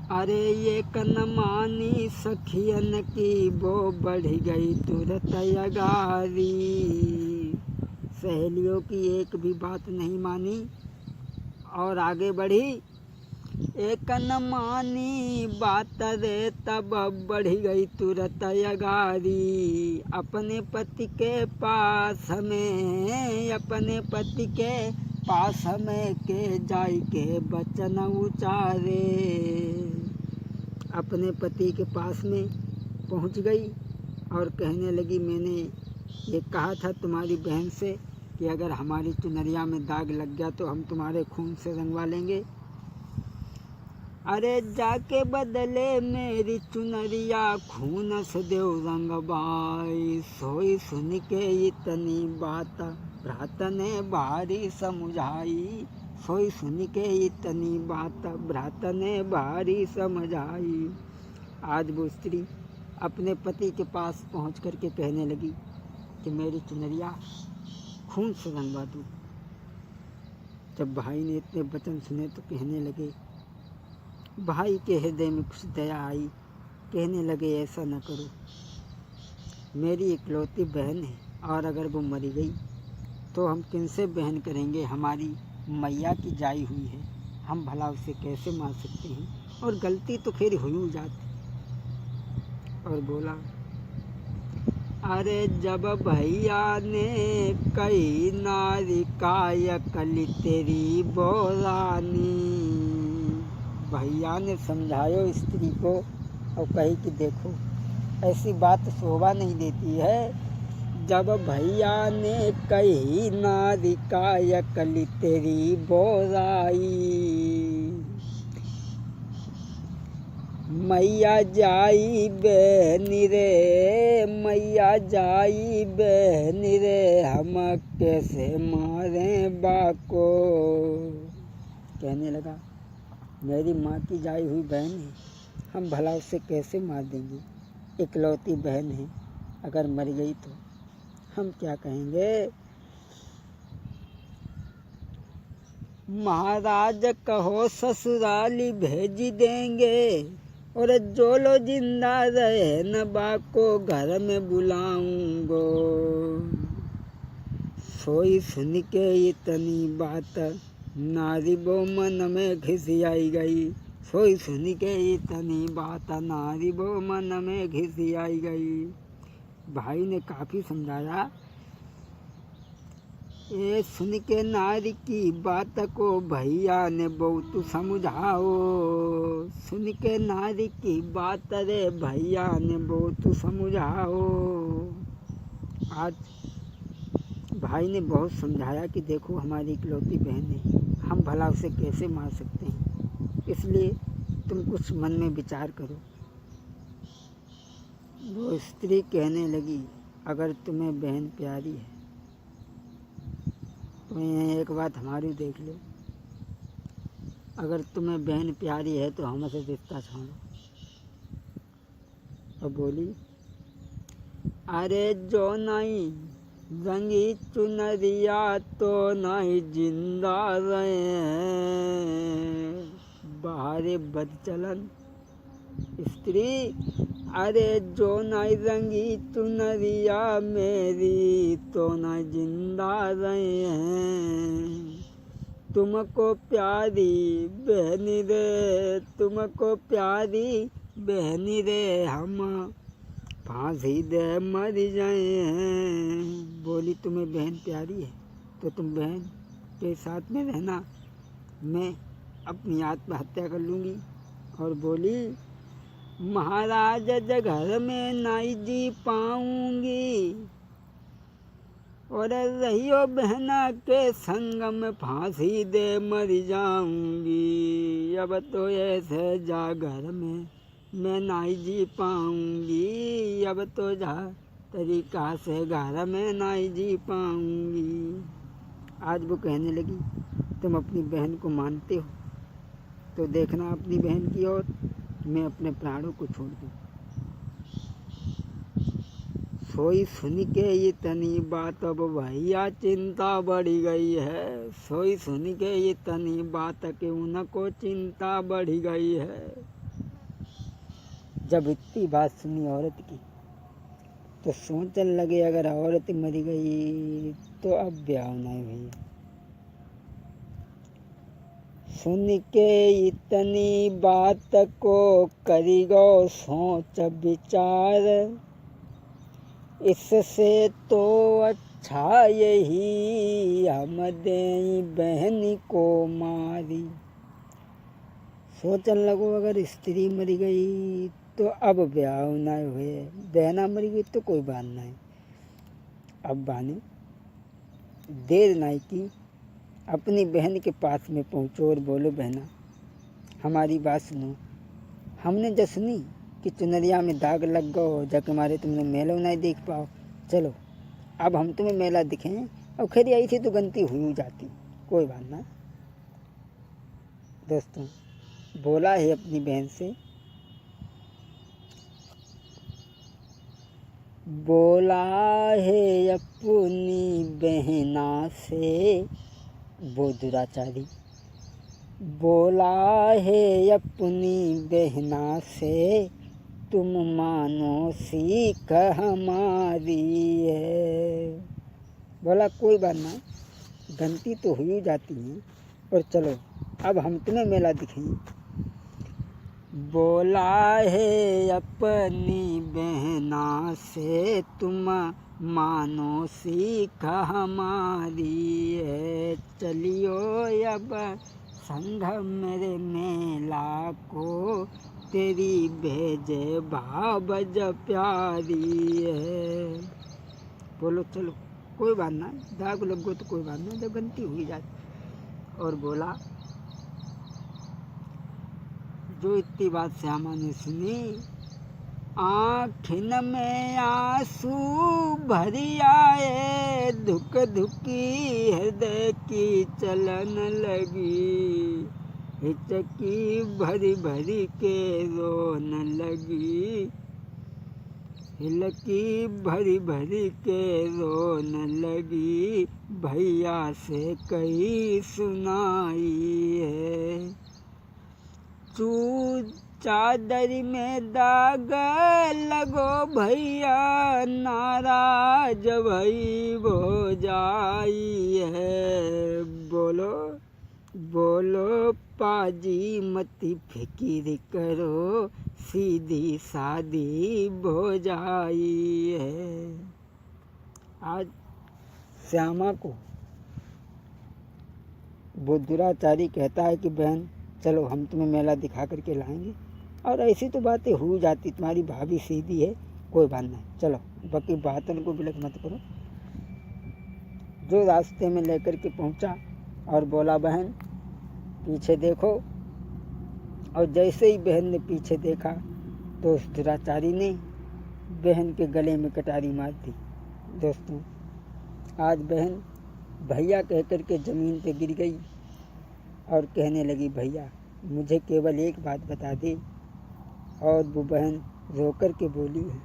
अरे ये कनमानी सखियन की वो बढ़ गई तुरंत अगारी। सहेलियों की एक भी बात नहीं मानी और आगे बढ़ी। एक कनमानी बात रे तब बढ़ गई तुरंत अगारी। अपने पति के पास हमें, अपने पति के पास हमें के जाई के बचन उचारे। अपने पति के पास में पहुंच गई और कहने लगी, मैंने ये कहा था तुम्हारी बहन से कि अगर हमारी चुनरिया में दाग लग गया तो हम तुम्हारे खून से रंगवा लेंगे। अरे जाके बदले मेरी चुनरिया खून से देव रंगवाई। सोई सुन के इतनी बात भ्रात ने भारी समझाई। सोई सुन के इतनी बात भ्रात ने भारी समझाई। आज वो स्त्री अपने पति के पास पहुंच कर के कहने लगी कि मेरी चुनरिया खून से रंगवा दूँ। जब भाई ने इतने वचन सुने तो कहने लगे, भाई के हृदय में कुछ दया आई। कहने लगे, ऐसा न करो, मेरी इकलौती बहन है और अगर वो मरी गई तो हम किनसे बहन करेंगे। हमारी मैया की जाई हुई है, हम भला उसे कैसे मार सकते हैं, और गलती तो फिर हुई जाती। और बोला, अरे जब भैया ने कही नारी काय कली तेरी बोरानी। भैया ने समझायो स्त्री को और कही कि देखो ऐसी बात शोभा नहीं देती है। जब भैया ने कही नारी काय कली तेरी बोराई। मैया जाई बहनी रे, मैया जाई बहनी रे, हम कैसे मारे बाको। कहने लगा, मेरी माँ की जाई हुई बहन है, हम भला उससे कैसे मार देंगे। इकलौती बहन है, अगर मर गई तो हम क्या कहेंगे। महाराज कहो ससुराली भेज देंगे, और जो लो जिंदा रहे न बाको घर में बुलाऊंगो। सोई सुन के इतनी बात नारी वो मन में घिसियाई गई। सोई सुन के इतनी बात नारी वो मन में घिसियाई गई। भाई ने काफ़ी समझाया। ये सुन के नारी की बात को भैया ने बहुत समझाओ। सुन के नारी की बात रे भैया ने बहुत समझाओ। आज भाई ने बहुत समझाया कि देखो हमारी इकलौती बहन है, हम भला उसे कैसे मार सकते हैं, इसलिए तुम कुछ मन में विचार करो। वो स्त्री कहने लगी, अगर तुम्हें बहन प्यारी है तो ये एक बात हमारी देख लो। अगर तुम्हें बहन प्यारी है तो हमसे रिश्ता छोड़ो। और बोली, अरे जो नहीं रंगी चुनरिया तो नहीं जिंदा रहे हैं। बाहरे बदचलन स्त्री, अरे जो नहीं रंगी चुनरिया मेरी तो नहीं जिंदा रहे हैं। तुमको प्यारी बहनी रे, तुमको प्यारी बहनी रे, हम फांसी दे मर जाए हैं। बोली, तुम्हें बहन प्यारी है तो तुम बहन के साथ में रहना, मैं अपनी आत्महत्या कर लूँगी। और बोली, महाराज घर में नहीं जी पाऊँगी, और रहियो बहना के संग में फांसी दे मर जाऊँगी। अब तो ऐसे जा घर में मैं नहीं जी पाऊँगी, अब तो जा तरीका से घर में नहीं जी पाऊँगी। आज वो कहने लगी, तुम अपनी बहन को मानते हो तो देखना अपनी बहन की ओर, मैं अपने प्राणों को छोड़ दूँ। सोई सुन के इतनी बात अब भैया चिंता बढ़ी गई है। सोई सुन के इतनी बात कि उनको चिंता बढ़ी गई है। जब इतनी बात सुनी औरत की तो सोचने लगे अगर औरत मर गई तो अब ब्याह नहीं हुई। सुन के इतनी बात को करी गो सोच विचार, इससे तो अच्छा यही हम दें बहन को मारी। सोचने लगो अगर स्त्री मर गई तो अब ब्याह ना हुए, बहना मर गई तो कोई बात नहीं। अब बाने देर नहीं की, अपनी बहन के पास में पहुँचो और बोलो बहना हमारी बात सुनो। हमने जो सुनी कि चुनरिया में दाग लग गो जब हमारे तुमने मेला नहीं देख पाओ, चलो अब हम तुम्हें मेला दिखें। और खैर यही थी तो गलती हुई जाती, कोई बात ना। दोस्तों बोला है अपनी बहन से, बोला है अपनी बहना से वो दुराचारी, बोला है अपनी बहना से तुम मानो सीख हमारी है। बोला कोई बात ना, गलती तो हुई जाती है और चलो अब हम तुम्हें मेला दिखाएं। बोला है अपनी बहना से तुम मानो सीख हमारी है, चलियो अब संग मेरे मेला को, तेरी भेजे भावज प्यारी है। बोलो चलो कोई बात ना, दाग लगो तो कोई बात ना, जब गलती हुई जाती। और बोला जो इतनी बात श्यामा ने सुनी, आँखिन में आंसू भरी आए, धुक धुकी हृदय की चलन लगी, हिचकी भरी भरी के रोन लगी, हिलकी भरी भरी के रोन लगी, भैया से कही सुनाई है। चू चादर में दाग लगो भैया, नाराज भई हो जाई है। बोलो बोलो पाजी मती फिकिर करो, सीधी सादी हो जाई है। आज श्यामा को वो दुराचारी कहता है कि बहन चलो हम तुम्हें मेला दिखा करके लाएंगे, और ऐसी तो बातें हो जाती, तुम्हारी भाभी सीधी है कोई बात नहीं, चलो बाकी बातों को बिलक मत करो। जो रास्ते में लेकर के पहुंचा और बोला बहन पीछे देखो, और जैसे ही बहन ने पीछे देखा तो उस दुराचारी ने बहन के गले में कटारी मार दी। दोस्तों आज बहन भैया कह कर के ज़मीन पे गिर गई और कहने लगी भैया मुझे केवल एक बात बता दे, और वो बहन रो कर के बोली है